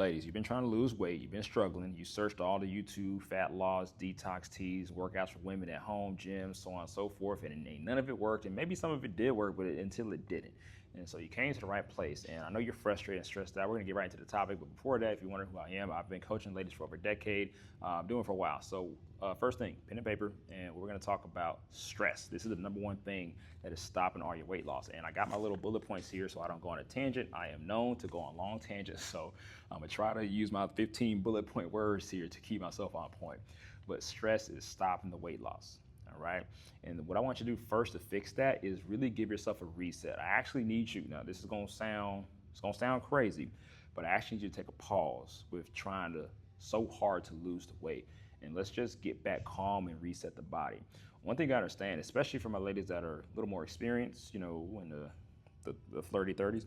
Ladies, you've been trying to lose weight, you've been struggling, you searched all the YouTube fat loss, detox teas, workouts for women at home, gyms, so on and so forth, and none of it worked, and maybe some of it did work, but until it didn't. And so you came to the right place, and I know you're frustrated and stressed out. We're gonna get right into the topic, but before that, if you wonder who I am, I've been coaching ladies for over a decade, doing it for a while. So first thing, pen and paper, and we're gonna talk about stress. This is the number one thing that is stopping all your weight loss. And I got my little bullet points here so I don't go on a tangent. I am known to go on long tangents, so I'm gonna try to use my 15 bullet point words here to keep myself on point. But stress is stopping the weight loss. All right. And what I want you to do first to fix that is really give yourself a reset. I actually need you. Now, this is going to sound crazy, but I actually need you to take a pause with trying to so hard to lose the weight. And let's just get back calm and reset the body. One thing I understand, especially for my ladies that are a little more experienced, in the flirty 30s,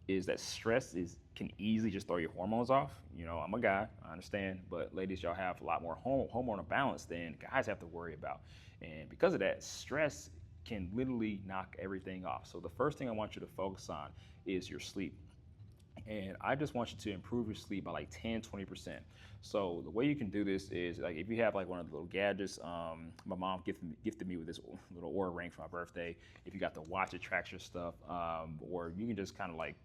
is that stress can easily just throw your hormones off. I'm a guy, I understand, but ladies, y'all have a lot more hormonal balance than guys have to worry about. And because of that, stress can literally knock everything off. So the first thing I want you to focus on is your sleep. And I just want you to improve your sleep by like 10-20%. So the way you can do this is, like, if you have like one of the little gadgets, my mom gifted me with this little Oura ring for my birthday. If you got the watch that tracks your stuff, or you can just kind of like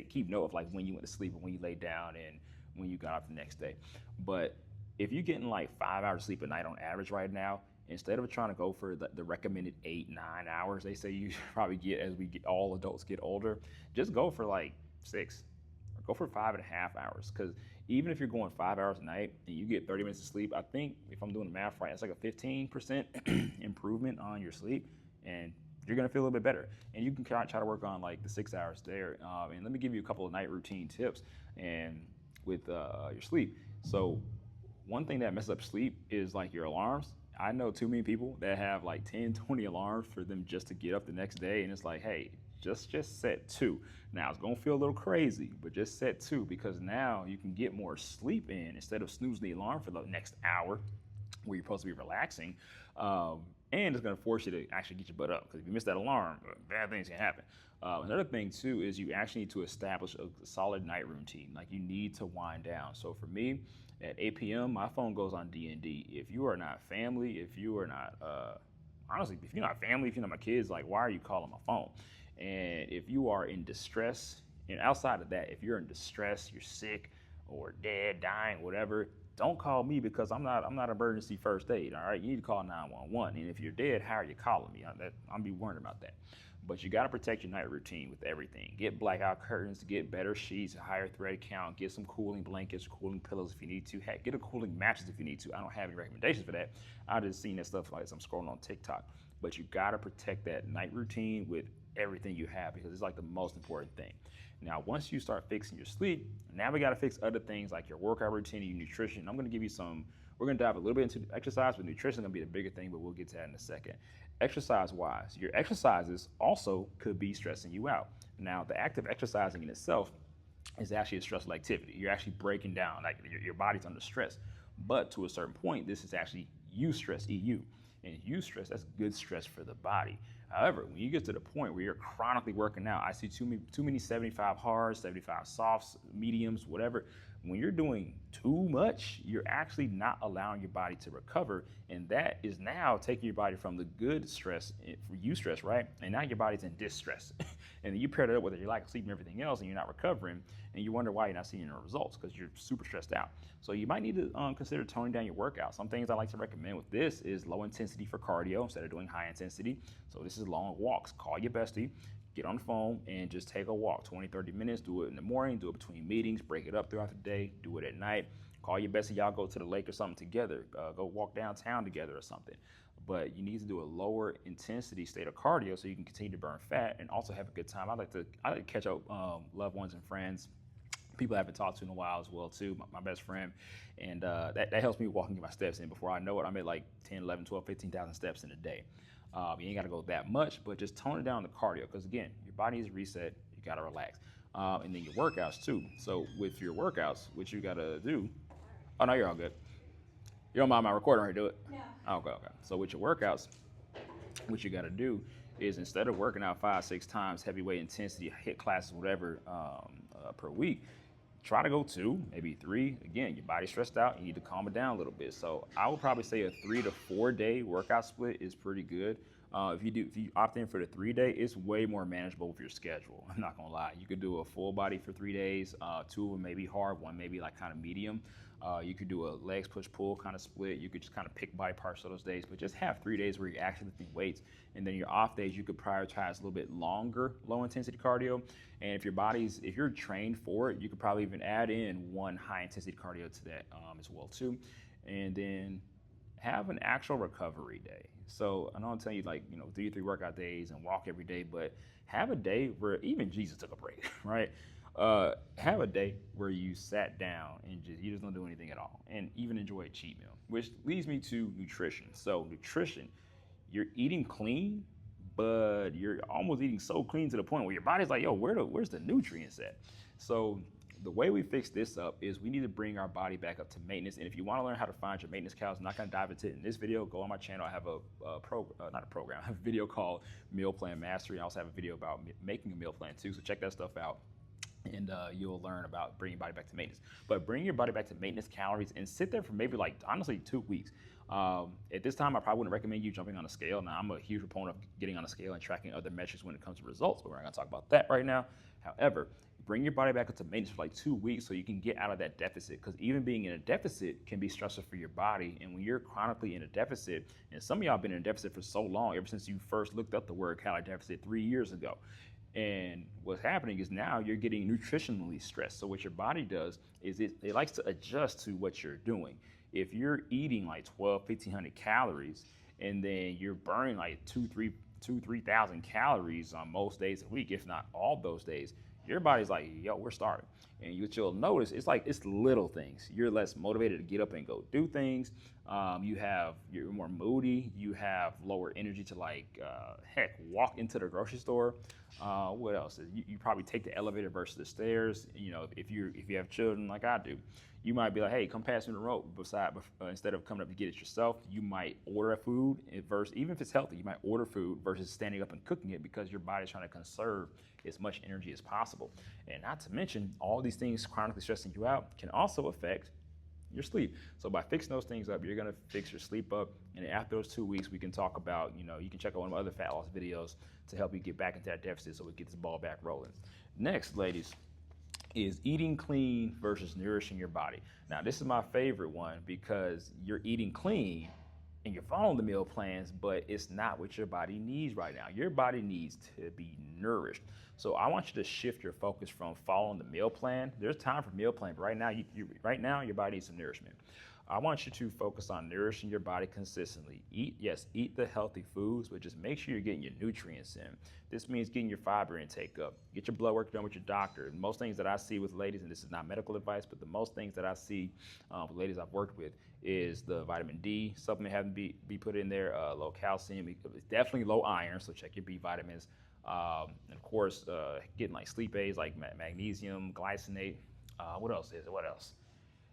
keep note of like when you went to sleep and when you laid down and when you got up the next day. But if you're getting like 5 hours of sleep a night on average right now, instead of trying to go for the recommended 8-9 hours they say you probably get as all adults get older, just go for like 6. Go for 5.5 hours, because even if you're going 5 hours a night and you get 30 minutes of sleep, I think if I'm doing the math right, it's like a 15% improvement on your sleep, and you're gonna feel a little bit better. And you can try to work on like the 6 hours there. And let me give you a couple of night routine tips and with your sleep. So one thing that messes up sleep is like your alarms. I know too many people that have like 10-20 alarms for them just to get up the next day, and it's like, hey, just set 2. Now it's gonna feel a little crazy, but just set 2, because now you can get more sleep in instead of snoozing the alarm for the next hour where you're supposed to be relaxing. And it's gonna force you to actually get your butt up, because if you miss that alarm, bad things can happen. Another thing too is you actually need to establish a solid night routine. Like, you need to wind down. So for me, at 8 p.m., my phone goes on D&D. If you are not family, if you are not, honestly, if you're not family, if you're not my kids, like, why are you calling my phone? And if you are in distress, and outside of that, if you're in distress, you're sick or dead, dying, whatever, don't call me, because I'm not emergency first aid. All right, you need to call 911. And if you're dead, how are you calling me? I'm be worried about that. But you got to protect your night routine with everything. Get blackout curtains, get better sheets, a higher thread count, get some cooling blankets, cooling pillows if you need to. Heck, get a cooling mattress if you need to. I don't have any recommendations for that. I just seen that stuff like as I'm scrolling on TikTok. But you got to protect that night routine with everything you have, because it's like the most important thing. Now, once you start fixing your sleep, now we got to fix other things like your workout routine and your nutrition. I'm going to give you we're going to dive a little bit into exercise, but nutrition is going to be the bigger thing, but we'll get to that in a second. Exercise-wise, your exercises also could be stressing you out. Now, the act of exercising in itself is actually a stressful activity. You're actually breaking down, like your body's under stress. But to a certain point, this is actually eustress, EU. And eustress, that's good stress for the body. However, when you get to the point where you're chronically working out, I see too many 75 hards, 75 softs, mediums, whatever. When you're doing too much, you're actually not allowing your body to recover. And that is now taking your body from the good stress, for eustress, right? And now your body's in distress. And then you pair that up with your lack of sleep and everything else, and you're not recovering, and you wonder why you're not seeing the results, because you're super stressed out. So you might need to consider toning down your workout. Some things I like to recommend with this is low intensity for cardio instead of doing high intensity. So this is long walks. Call your bestie, get on the phone, and just take a walk, 20-30 minutes. Do it in the morning, do it between meetings, break it up throughout the day, do it at night. Call your bestie, y'all go to the lake or something together, go walk downtown together or something. But you need to do a lower intensity state of cardio so you can continue to burn fat and also have a good time. I like to catch up loved ones and friends, people I haven't talked to in a while as well too, my best friend. And that helps me walking my steps in. Before I know it, I'm at like 10, 11, 12, 15,000 steps in a day. You ain't got to go that much, but just tone it down the cardio, because again, your body is reset, you got to relax. And then your workouts too. So with your workouts, what you got to do, oh no, you're all good. You don't mind my recording or do it? No. Okay. So with your workouts, what you got to do is, instead of working out 5-6 times heavyweight intensity, hit classes, whatever, per week, try to go 2, maybe 3. Again, your body's stressed out, you need to calm it down a little bit. So I would probably say a 3 to 4 day workout split is pretty good. If you opt in for the 3-day, it's way more manageable with your schedule. I'm not gonna lie. You could do a full body for 3 days. 2 of them may be hard, 1 maybe like kind of medium. You could do a legs push pull kind of split. You could just kind of pick body parts of those days, but just have 3 days where you're actually lifting weights. And then your off days, you could prioritize a little bit longer, low intensity cardio. And if you're trained for it, you could probably even add in 1 high intensity cardio to that as well too. And then have an actual recovery day. So I know I'm telling you, like, 3 workout days and walk every day, but have a day where even Jesus took a break, right? Have a day where you sat down and you just don't do anything at all, and even enjoy a cheat meal, which leads me to nutrition. So nutrition, you're eating clean, but you're almost eating so clean to the point where your body's like, yo, where's the nutrients at? So the way we fix this up is we need to bring our body back up to maintenance. And if you want to learn how to find your maintenance calories, I'm not going to dive into it in this video. Go on my channel. I have I have a video called Meal Plan Mastery. I also have a video about making a meal plan too. So check that stuff out. And you'll learn about bringing your body back to maintenance. But bring your body back to maintenance calories and sit there for maybe honestly 2 weeks. At this time, I probably wouldn't recommend you jumping on a scale. Now, I'm a huge proponent of getting on a scale and tracking other metrics when it comes to results, but we're not going to talk about that right now. However, bring your body back up to maintenance for 2 weeks so you can get out of that deficit, because even being in a deficit can be stressful for your body. And when you're chronically in a deficit, and some of y'all been in a deficit for so long, ever since you first looked up the word calorie deficit 3 years ago. And what's happening is now you're getting nutritionally stressed. So what your body does is it likes to adjust to what you're doing. If you're eating 1,500 calories and then you're burning 3,000 calories on most days a week, if not all those days, your body's like, yo, we're starving. And what you'll notice, it's little things. You're less motivated to get up and go do things. You're more moody. You have lower energy to walk into the grocery store. What else? You probably take the elevator versus the stairs. If you have children like I do, you might be like, hey, come pass me the rope. Instead of coming up to get it yourself, you might order a food even if it's healthy, you might order food versus standing up and cooking it, because your body's trying to conserve as much energy as possible. And not to mention, all these things chronically stressing you out can also affect your sleep. So by fixing those things up, you're gonna fix your sleep up. And after those 2 weeks, we can talk about, you can check out one of my other fat loss videos to help you get back into that deficit so we get this ball back rolling. Next, ladies, is eating clean versus nourishing your body. Now, this is my favorite one because you're eating clean and you're following the meal plans, but it's not what your body needs right now. Your body needs to be nourished. So I want you to shift your focus from following the meal plan. There's time for meal plan, but right now your body needs some nourishment. I want you to focus on nourishing your body consistently. Eat the healthy foods, but just make sure you're getting your nutrients in. This means getting your fiber intake up. Get your blood work done with your doctor. Most things that I see with ladies, and this is not medical advice, but the most things that I see with ladies I've worked with is the vitamin D supplement having to be put in there, low calcium, definitely low iron, so check your B vitamins. And of course, getting sleep aids like magnesium, glycinate. What else?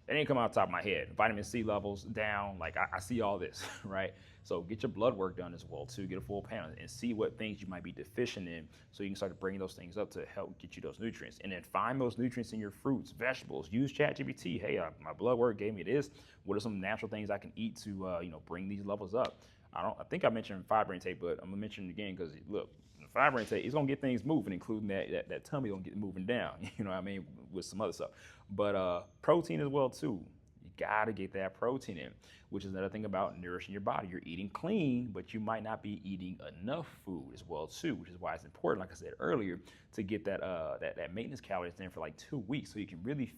It didn't come out the top of my head. Vitamin C levels down. I see all this, right? So get your blood work done as well too. Get a full panel and see what things you might be deficient in, so you can start bringing those things up to help get you those nutrients. And then find those nutrients in your fruits, vegetables. Use ChatGPT. Hey, my blood work gave me this. What are some natural things I can eat to bring these levels up? I think I mentioned fiber intake, but I'm gonna mention it again because look, fiber intake is gonna get things moving, including that tummy gonna get moving down. You know what I mean, with some other stuff. But protein as well too. You gotta get that protein in, which is another thing about nourishing your body. You're eating clean, but you might not be eating enough food as well too, which is why it's important, like I said earlier, to get that maintenance calories in for 2 weeks, so you can really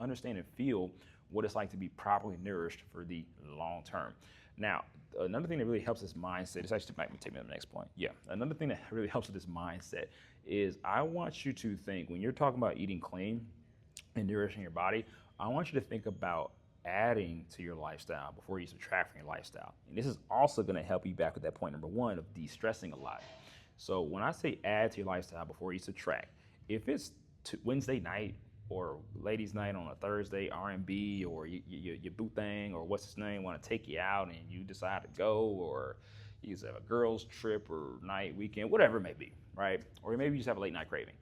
understand and feel what it's like to be properly nourished for the long term. Now, another thing that really helps this mindset, this actually might take me to the next point. Yeah, another thing that really helps with this mindset is I want you to think, when you're talking about eating clean and nourishing your body, I want you to think about adding to your lifestyle before you subtract from your lifestyle. And this is also gonna help you back with that point number one of de-stressing a lot. So when I say add to your lifestyle before you subtract, if it's Wednesday night or ladies' night on a Thursday, R&B, or your boo thing, or what's his name, want to take you out and you decide to go, or you just have a girls' trip or night, weekend, whatever it may be, right? Or maybe you just have a late night craving.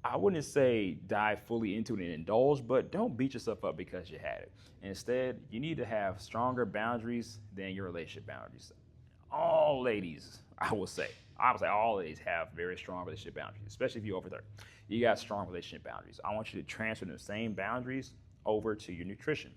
I wouldn't say dive fully into it and indulge, but don't beat yourself up because you had it. Instead, you need to have stronger boundaries than your relationship boundaries. All ladies, I would say all ladies have very strong relationship boundaries, especially if you're over 30. You got strong relationship boundaries. I want you to transfer the same boundaries over to your nutrition,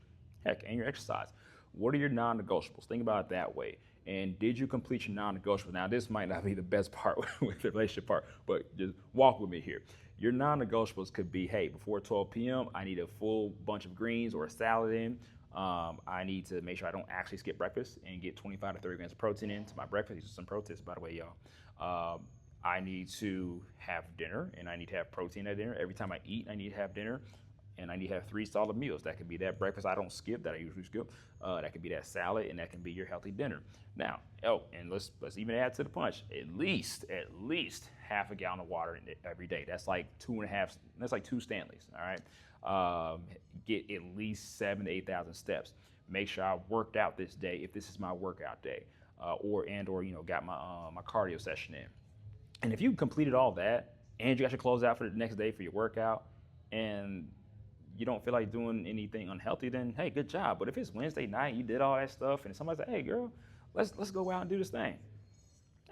heck, and your exercise. What are your non-negotiables? Think about it that way. And did you complete your non-negotiables? Now, this might not be the best part with the relationship part, but just walk with me here. Your non-negotiables could be, hey, before 12 p.m., I need a full bunch of greens or a salad in. I need to make sure I don't actually skip breakfast and get 25 to 30 grams of protein into my breakfast. These are some pro tips, by the way, y'all. I need to have dinner, and I need to have protein at dinner. Every time I eat, I need to have dinner, and I need to have 3 solid meals. That could be that breakfast I don't skip, that I usually skip. That could be that salad, and that can be your healthy dinner. Now, and let's even add to the punch. At least half a gallon of water every day. That's like 2.5. That's like 2 Stanleys. All right. Get at least 7,000 to 8,000 steps. Make sure I worked out this day if this is my workout day, or got my cardio session in. And if you completed all that and you got your clothes out for the next day for your workout, and you don't feel like doing anything unhealthy, then hey, good job. But if it's Wednesday night, you did all that stuff, and somebody's like, hey, girl, let's go out and do this thing.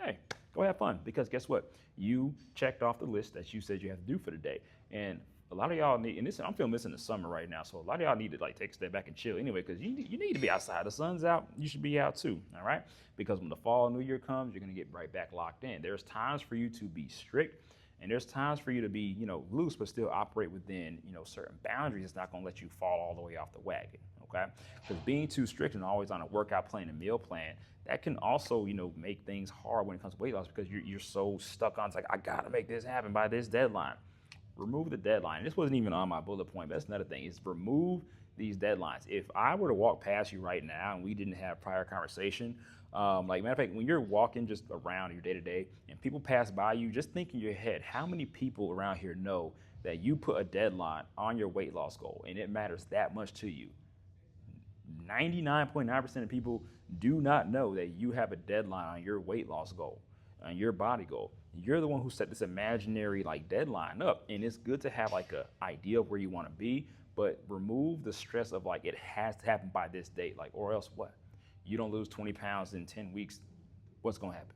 Hey, go have fun, because guess what? You checked off the list that you said you have to do for the day. And a lot of y'all need, and I'm feeling this in the summer right now, so a lot of y'all need to like take a step back and chill anyway, because you need to be outside. The sun's out, you should be out too, all right? Because when the fall, New Year comes, you're gonna get right back locked in. There's times for you to be strict, and there's times for you to be, loose, but still operate within, certain boundaries. It's not gonna let you fall all the way off the wagon, okay? Because being too strict and always on a workout plan and meal plan, that can also, make things hard when it comes to weight loss, because you're so stuck on, it's like, I gotta make this happen by this deadline. Remove the deadline. This wasn't even on my bullet point, but that's another thing, is remove these deadlines. If I were to walk past you right now and we didn't have prior conversation, matter of fact, when you're walking just around your day to day and people pass by you, just think in your head, how many people around here know that you put a deadline on your weight loss goal and it matters that much to you? 99.9% of people do not know that you have a deadline on your weight loss goal, on your body goal. You're the one who set this imaginary deadline up, and it's good to have a idea of where you want to be, but remove the stress of it has to happen by this date, or else what? You don't lose 20 pounds in 10 weeks, what's gonna happen?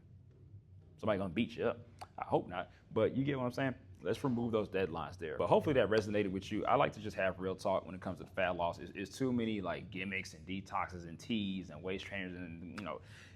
Somebody gonna beat you up? I hope not, but you get what I'm saying? Let's remove those deadlines there. But hopefully that resonated with you. I like to just have real talk when it comes to fat loss. It's too many gimmicks and detoxes and teas and waist trainers, and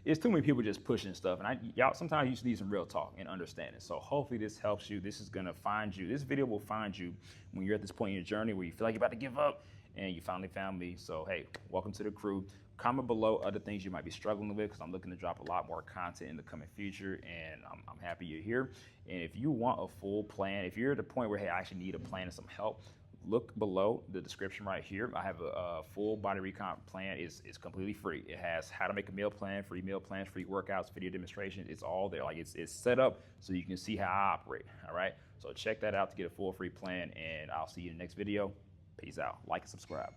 it's too many people just pushing stuff. And y'all sometimes you just need some real talk and understanding. So hopefully this helps you. This is gonna find you. This video will find you when you're at this point in your journey where you feel like you're about to give up, and you finally found me. So hey, welcome to the crew. Comment below other things you might be struggling with, because I'm looking to drop a lot more content in the coming future, and I'm happy you're here. And if you want a full plan, if you're at the point where, hey, I actually need a plan and some help, look below the description right here. I have a full Body Recomp plan. It's completely free. It has how to make a meal plan, free meal plans, free workouts, video demonstrations. It's all there. It's set up so you can see how I operate, all right? So check that out to get a full free plan, and I'll see you in the next video. Peace out. Like and subscribe.